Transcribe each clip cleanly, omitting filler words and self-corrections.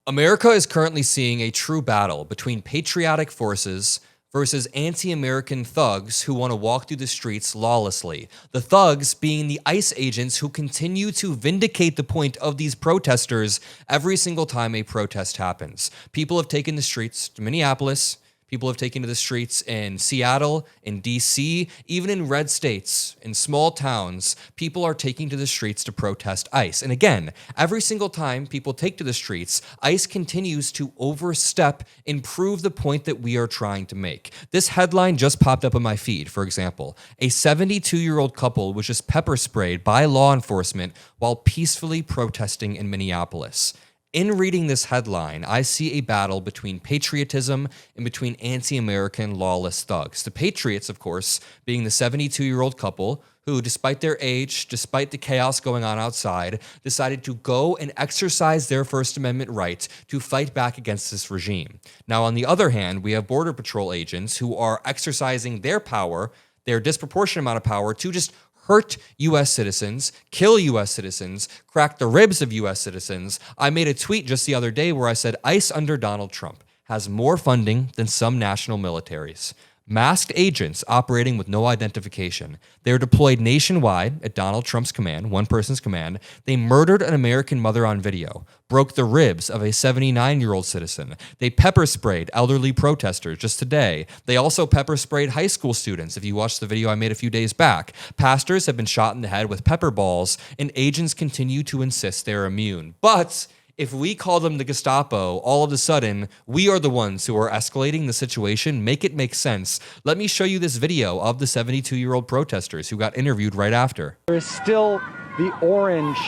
America is currently seeing a true battle between patriotic forces versus anti-American thugs who want to walk through the streets lawlessly. The thugs being the ICE agents who continue to vindicate the point of these protesters every single time a protest happens. People have taken the streets to Minneapolis. People have taken to the streets in Seattle, in DC, even in red states, in small towns. People are taking to the streets to protest ICE. And again, every single time people take to the streets, ICE continues to overstep and prove the point that we are trying to make. This headline just popped up on my feed, for example. A 72-year-old couple was just pepper sprayed by law enforcement while peacefully protesting in Minneapolis. In reading this headline, I see a battle between patriotism and between anti-American lawless thugs. The patriots, of course, being the 72-year-old couple who, despite their age, despite the chaos going on outside, decided to go and exercise their First Amendment right to fight back against this regime. Now, on the other hand, we have Border Patrol agents who are exercising their power, their disproportionate amount of power, to just hurt U.S. citizens, kill U.S. citizens, crack the ribs of U.S. citizens. I made a tweet just the other day where I said ICE under Donald Trump has more funding than some national militaries. Masked agents operating with no identification. They're deployed nationwide at Donald Trump's command, one person's command. They murdered an American mother on video, broke the ribs of a 79-year-old citizen. They pepper sprayed elderly protesters just today. They also pepper sprayed high school students, if you watched the video I made a few days back. Pastors have been shot in the head with pepper balls, and agents continue to insist they're immune. But if we call them the Gestapo, all of a sudden, we are the ones who are escalating the situation. Make it make sense. Let me show you this video of the 72-year-old protesters who got interviewed right after. There is still the orange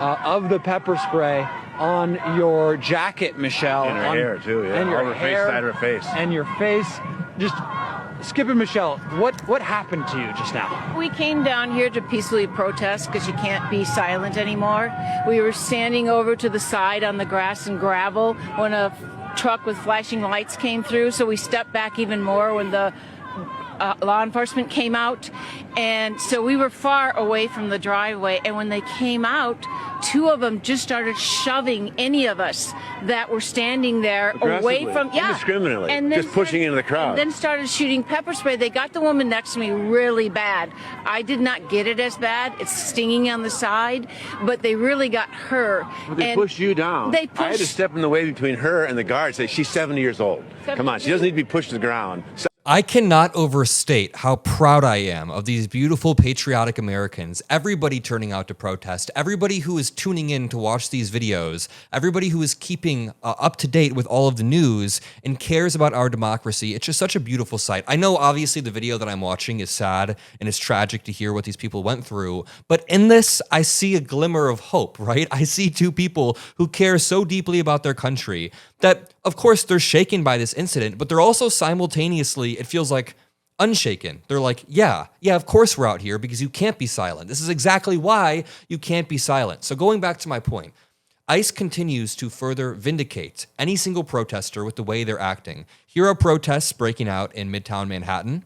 of the pepper spray on your jacket, Michelle. And her hair, too, yeah. And your All hair. Side of her face. And your face. Just Skip and Michelle, what happened to you just now? We came down here to peacefully protest because you can't be silent anymore. We were standing over to the side on the grass and gravel when a truck with flashing lights came through, so we stepped back even more when the law enforcement came out. And so we were far away from the driveway, and when they came out, two of them just started shoving any of us that were standing there away from, indiscriminately, and then just pushing into the crowd. And then started shooting pepper spray. They got the woman next to me really bad. I did not get it as bad. It's stinging on the side, but they really got her. Well, they pushed you down. They pushed. I had to step in the way between her and the guard. Say she's 70 years old. Come on, she doesn't need to be pushed to the ground. I cannot overstate how proud I am of these beautiful patriotic Americans, everybody turning out to protest, everybody who is tuning in to watch these videos, everybody who is keeping up to date with all of the news and cares about our democracy. It's just such a beautiful sight. I know obviously the video that I'm watching is sad and it's tragic to hear what these people went through, but in this, I see a glimmer of hope, right? I see two people who care so deeply about their country that, of course, they're shaken by this incident, but they're also simultaneously, it feels like, unshaken. They're like, yeah, of course we're out here because you can't be silent. This is exactly why you can't be silent. So going back to my point, ICE continues to further vindicate any single protester with the way they're acting. Here are protests breaking out in Midtown Manhattan.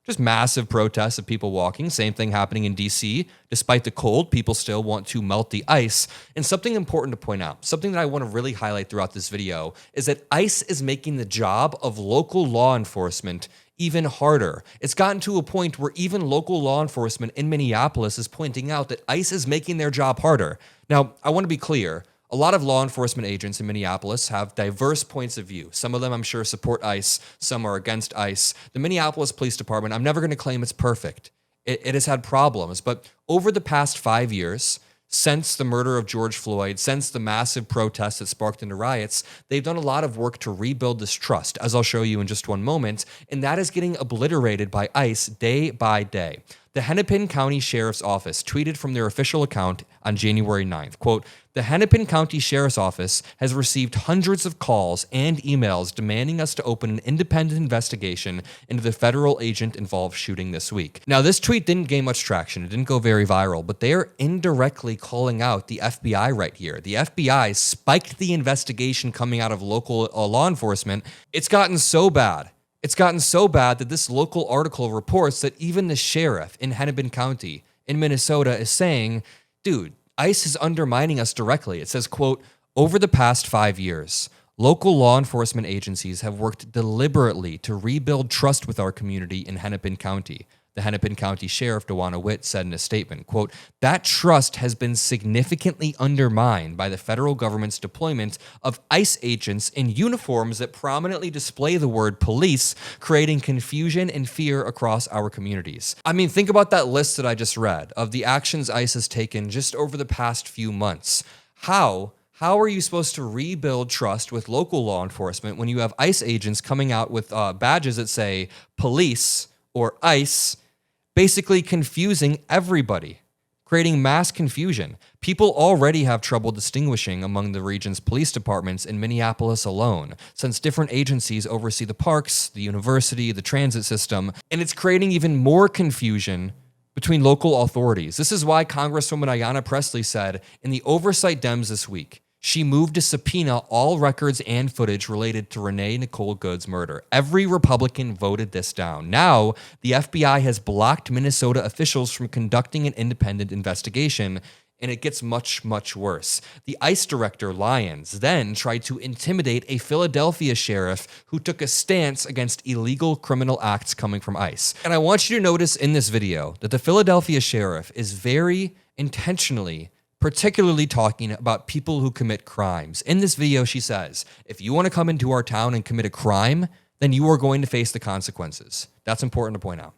Just massive protests of people walking. Same thing happening in DC. Despite the cold, people still want to melt the ice. And something important to point out, something that I want to really highlight throughout this video, is that ICE is making the job of local law enforcement even harder. It's gotten to a point where even local law enforcement in Minneapolis is pointing out that ICE is making their job harder. Now, I want to be clear. A lot of law enforcement agents in Minneapolis have diverse points of view. Some of them, I'm sure, support ICE. Some are against ICE. The Minneapolis Police Department, I'm never going to claim it's perfect. It has had problems. But over the past 5 years, since the murder of George Floyd, since the massive protests that sparked into riots, they've done a lot of work to rebuild this trust, as I'll show you in just one moment, and that is getting obliterated by ICE day by day. The Hennepin County Sheriff's Office tweeted from their official account on January 9th, quote, "The Hennepin County Sheriff's Office has received hundreds of calls and emails demanding us to open an independent investigation into the federal agent involved shooting this week." Now, this tweet didn't gain much traction. It didn't go very viral, but they are indirectly calling out the FBI right here. The FBI spiked the investigation coming out of local law enforcement. It's gotten so bad. It's gotten so bad that this local article reports that even the sheriff in Hennepin County in Minnesota is saying, dude, ICE is undermining us directly. It says, quote, Over the past 5 years, local law enforcement agencies have worked deliberately to rebuild trust with our community in Hennepin County. The Hennepin County Sheriff, Dewana Witt, said in a statement, quote, "That trust has been significantly undermined by the federal government's deployment of ICE agents in uniforms that prominently display the word police, creating confusion and fear across our communities." I mean, think about that list that I just read of the actions ICE has taken just over the past few months. How are you supposed to rebuild trust with local law enforcement when you have ICE agents coming out with badges that say police or ICE, basically confusing everybody, creating mass confusion? People already have trouble distinguishing among the region's police departments in Minneapolis alone, since different agencies oversee the parks, the university, the transit system, and it's creating even more confusion between local authorities. This is why Congresswoman Ayanna Pressley said in the Oversight Dems this week, she moved to subpoena all records and footage related to Renee Nicole Good's murder. Every Republican voted this down. Now, the FBI has blocked Minnesota officials from conducting an independent investigation, and it gets much, much worse. The ICE director, Lyons, then tried to intimidate a Philadelphia sheriff who took a stance against illegal criminal acts coming from ICE. And I want you to notice in this video that the Philadelphia sheriff is very intentionally particularly talking about people who commit crimes. In this video, she says, if you want to come into our town and commit a crime, then you are going to face the consequences. That's important to point out.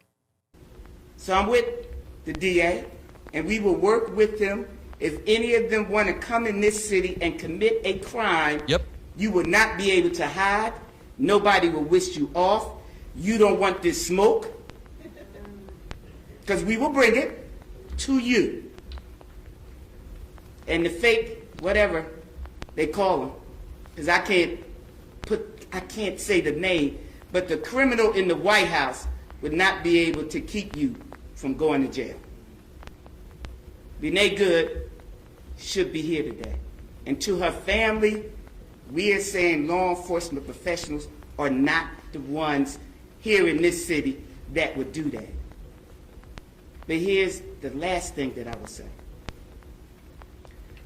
So I'm with the DA, and we will work with them. If any of them want to come in this city and commit a crime, you will not be able to hide. Nobody will wish you off. You don't want this smoke, because we will bring it to you. And the fake, whatever they call them, because I can't say the name, but the criminal in the White House would not be able to keep you from going to jail. Renee Good should be here today. And to her family, we are saying law enforcement professionals are not the ones here in this city that would do that. But here's the last thing that I will say.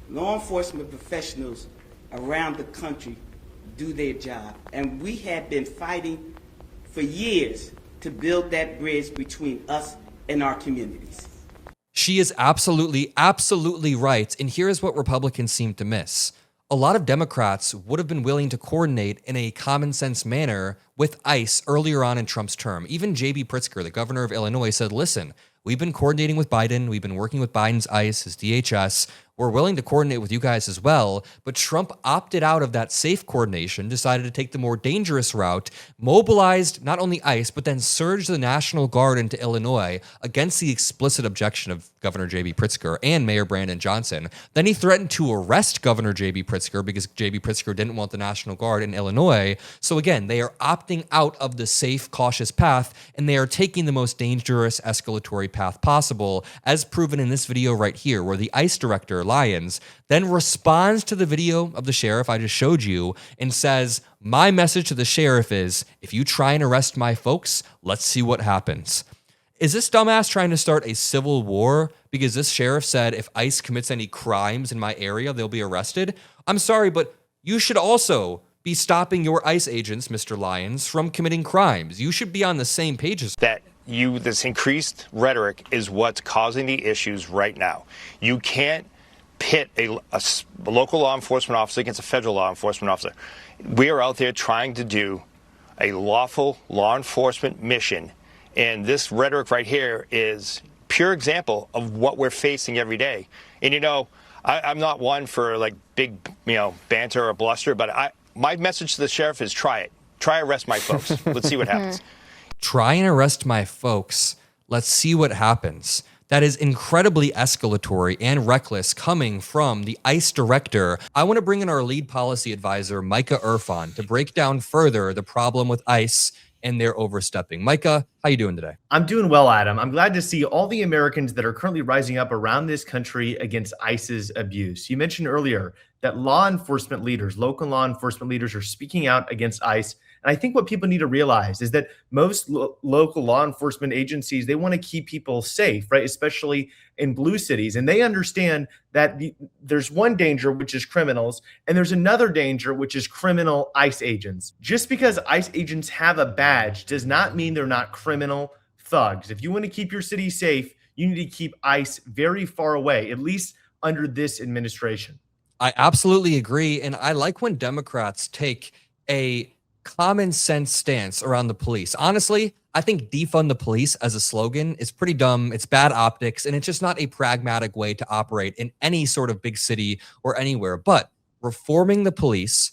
Law enforcement professionals around the country do their job, and we have been fighting for years to build that bridge between us and our communities. She is absolutely, absolutely right, and here's what Republicans seem to miss. A lot of Democrats would have been willing to coordinate in a common sense manner with ICE earlier on in Trump's term. Even J.B. Pritzker, the governor of Illinois, said, listen, we've been coordinating with Biden. We've been working with Biden's ICE, his DHS. We're willing to coordinate with you guys as well. But Trump opted out of that safe coordination, decided to take the more dangerous route, mobilized not only ICE, but then surged the National Guard into Illinois against the explicit objection of Governor J.B. Pritzker and Mayor Brandon Johnson. Then he threatened to arrest Governor J.B. Pritzker because J.B. Pritzker didn't want the National Guard in Illinois. So again, they are opting out of the safe, cautious path, and they are taking the most dangerous escalatory path possible, as proven in this video right here, where the ICE director, Lyons, then responds to the video of the sheriff I just showed you and says, my message to the sheriff is, if you try and arrest my folks, let's see what happens. Is this dumbass trying to start a civil war because this sheriff said if ICE commits any crimes in my area, they'll be arrested? I'm sorry, but you should also be stopping your ICE agents, Mr. Lyons, from committing crimes. You should be on the same page as that. This increased rhetoric is what's causing the issues right now. You can't pit a local law enforcement officer against a federal law enforcement officer. We are out there trying to do a lawful law enforcement mission, and this rhetoric right here is pure example of what we're facing every day. And you know, I'm not one for like big, banter or bluster, but my message to the sheriff is try it. Try arrest my folks. Let's see what happens. Try and arrest my folks. Let's see what happens. That is incredibly escalatory and reckless coming from the ICE director. I want to bring in our lead policy advisor, Micah Erfan, to break down further the problem with ICE and their overstepping. Micah, how you doing today? I'm doing well, Adam. I'm glad to see all the Americans that are currently rising up around this country against ICE's abuse. You mentioned earlier that law enforcement leaders, local law enforcement leaders, are speaking out against ICE. And I think what people need to realize is that most local law enforcement agencies, they want to keep people safe, right? Especially in blue cities. And they understand that there's one danger, which is criminals, and there's another danger, which is criminal ICE agents. Just because ICE agents have a badge does not mean they're not criminal thugs. If you want to keep your city safe, you need to keep ICE very far away, at least under this administration. I absolutely agree. And I like when Democrats take a common sense stance around the police. Honestly, I think defund the police as a slogan is pretty dumb. It's bad optics, and it's just not a pragmatic way to operate in any sort of big city or anywhere. But reforming the police,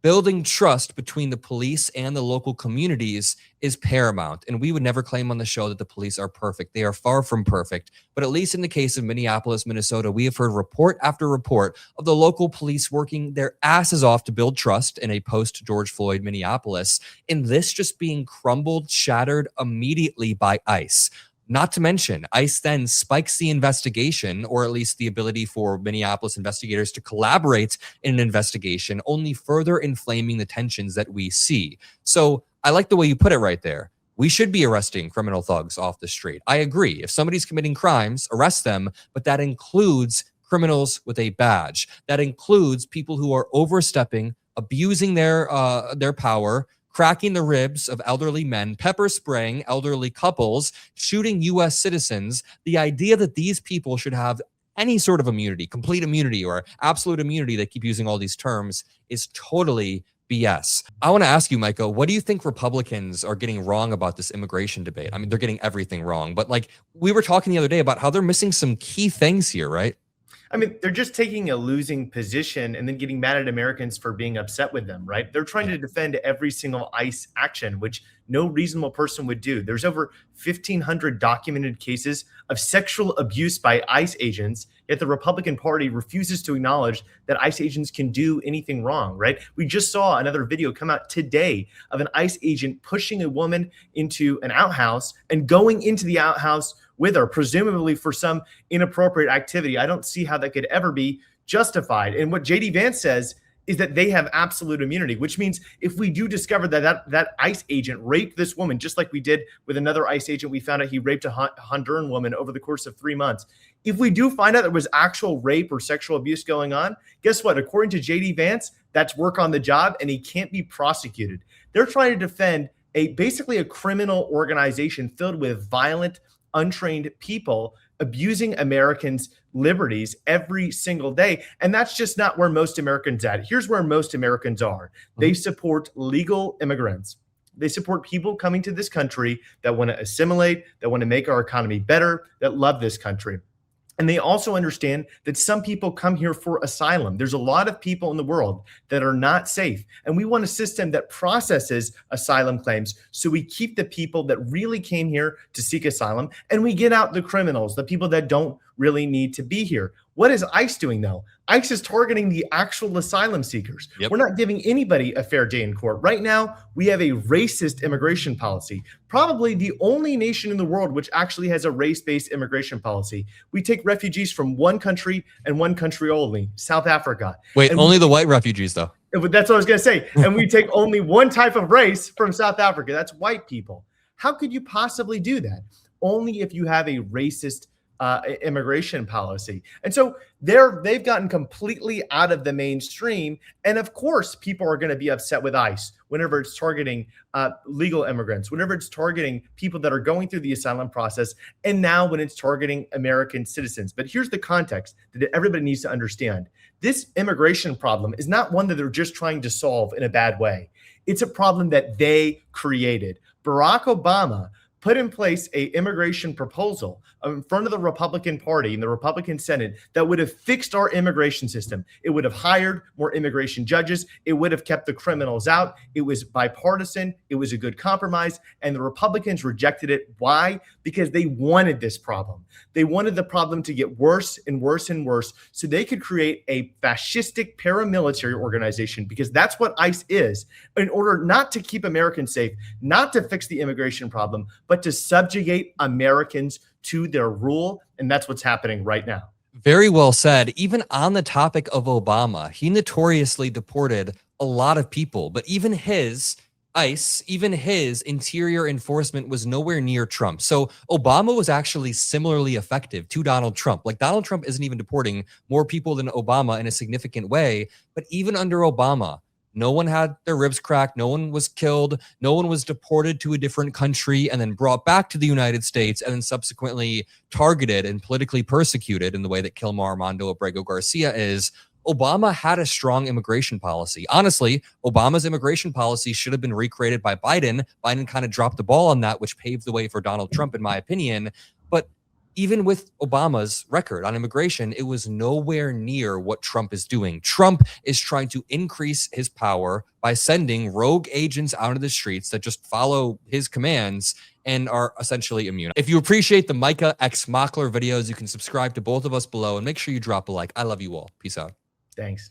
building trust between the police and the local communities is paramount. And we would never claim on the show that the police are perfect. They are far from perfect. But at least in the case of Minneapolis, Minnesota, we have heard report after report of the local police working their asses off to build trust in a post-George Floyd Minneapolis. And this just being crumbled, shattered immediately by ICE. Not to mention, ICE then spikes the investigation, or at least the ability for Minneapolis investigators to collaborate in an investigation, only further inflaming the tensions that we see. So I like the way you put it right there. We should be arresting criminal thugs off the street. I agree. If somebody's committing crimes, arrest them, but that includes criminals with a badge. That includes people who are overstepping, abusing their power, cracking the ribs of elderly men, pepper spraying elderly couples, shooting U.S. citizens. The idea that these people should have any sort of immunity, complete immunity or absolute immunity, they keep using all these terms, is totally BS. I want to ask you, Micah, what do you think Republicans are getting wrong about this immigration debate? I mean, they're getting everything wrong, but like we were talking the other day about how they're missing some key things here, right? I mean, they're just taking a losing position and then getting mad at Americans for being upset with them, right? They're trying to defend every single ICE action, which no reasonable person would do. There's over 1,500 documented cases of sexual abuse by ICE agents, yet the Republican Party refuses to acknowledge that ICE agents can do anything wrong, right? We just saw another video come out today of an ICE agent pushing a woman into an outhouse and going into the outhouse with her, presumably for some inappropriate activity. I don't see how that could ever be justified. And what JD Vance says is that they have absolute immunity, which means if we do discover that ICE agent raped this woman, just like we did with another ICE agent, we found out he raped a Honduran woman over the course of 3 months. If we do find out there was actual rape or sexual abuse going on, guess what? According to JD Vance, that's work on the job and he can't be prosecuted. They're trying to defend basically a criminal organization filled with violent, untrained people abusing Americans' liberties every single day. And that's just not where most Americans are. Here's where most Americans are. They support legal immigrants. They support people coming to this country that want to assimilate, that want to make our economy better, that love this country. And they also understand that some people come here for asylum. There's a lot of people in the world that are not safe. And we want a system that processes asylum claims so we keep the people that really came here to seek asylum and we get out the criminals, the people that don't really need to be here. What is ICE doing, though? ICE is targeting the actual asylum seekers. Yep. We're not giving anybody a fair day in court. Right now, we have a racist immigration policy, probably the only nation in the world which actually has a race-based immigration policy. We take refugees from one country and one country only, South Africa. Wait, only the white refugees, though. That's what I was going to say. And we take only one type of race from South Africa. That's white people. How could you possibly do that? Only if you have a racist immigration policy. And so they've gotten completely out of the mainstream. And of course, people are going to be upset with ICE whenever it's targeting legal immigrants, whenever it's targeting people that are going through the asylum process, and now when it's targeting American citizens. But here's the context that everybody needs to understand. This immigration problem is not one that they're just trying to solve in a bad way. It's a problem that they created. Barack Obama put in place an immigration proposal in front of the Republican Party and the Republican Senate that would have fixed our immigration system. It would have hired more immigration judges. It would have kept the criminals out. It was bipartisan. It was a good compromise. And the Republicans rejected it. Why? Because they wanted this problem. They wanted the problem to get worse and worse and worse so they could create a fascistic paramilitary organization, because that's what ICE is, in order not to keep Americans safe, not to fix the immigration problem, but to subjugate Americans to their rule. And that's what's happening right now. Very well said. Even on the topic of Obama, he notoriously deported a lot of people, but even his ICE, even his interior enforcement was nowhere near Trump. So Obama was actually similarly effective to Donald Trump. Like, Donald Trump isn't even deporting more people than Obama in a significant way, but even under Obama, no one had their ribs cracked. No one was killed. No one was deported to a different country and then brought back to the United States and then subsequently targeted and politically persecuted in the way that Kilmar Armando Abrego Garcia is. Obama had a strong immigration policy. Honestly, Obama's immigration policy should have been recreated by Biden. Biden kind of dropped the ball on that, which paved the way for Donald Trump, in my opinion. But even with Obama's record on immigration, it was nowhere near what Trump is doing. Trump is trying to increase his power by sending rogue agents out of the streets that just follow his commands and are essentially immune. If you appreciate the Micah x Mockler videos, you can subscribe to both of us below and make sure you drop a like. I love you all. Peace out. Thanks.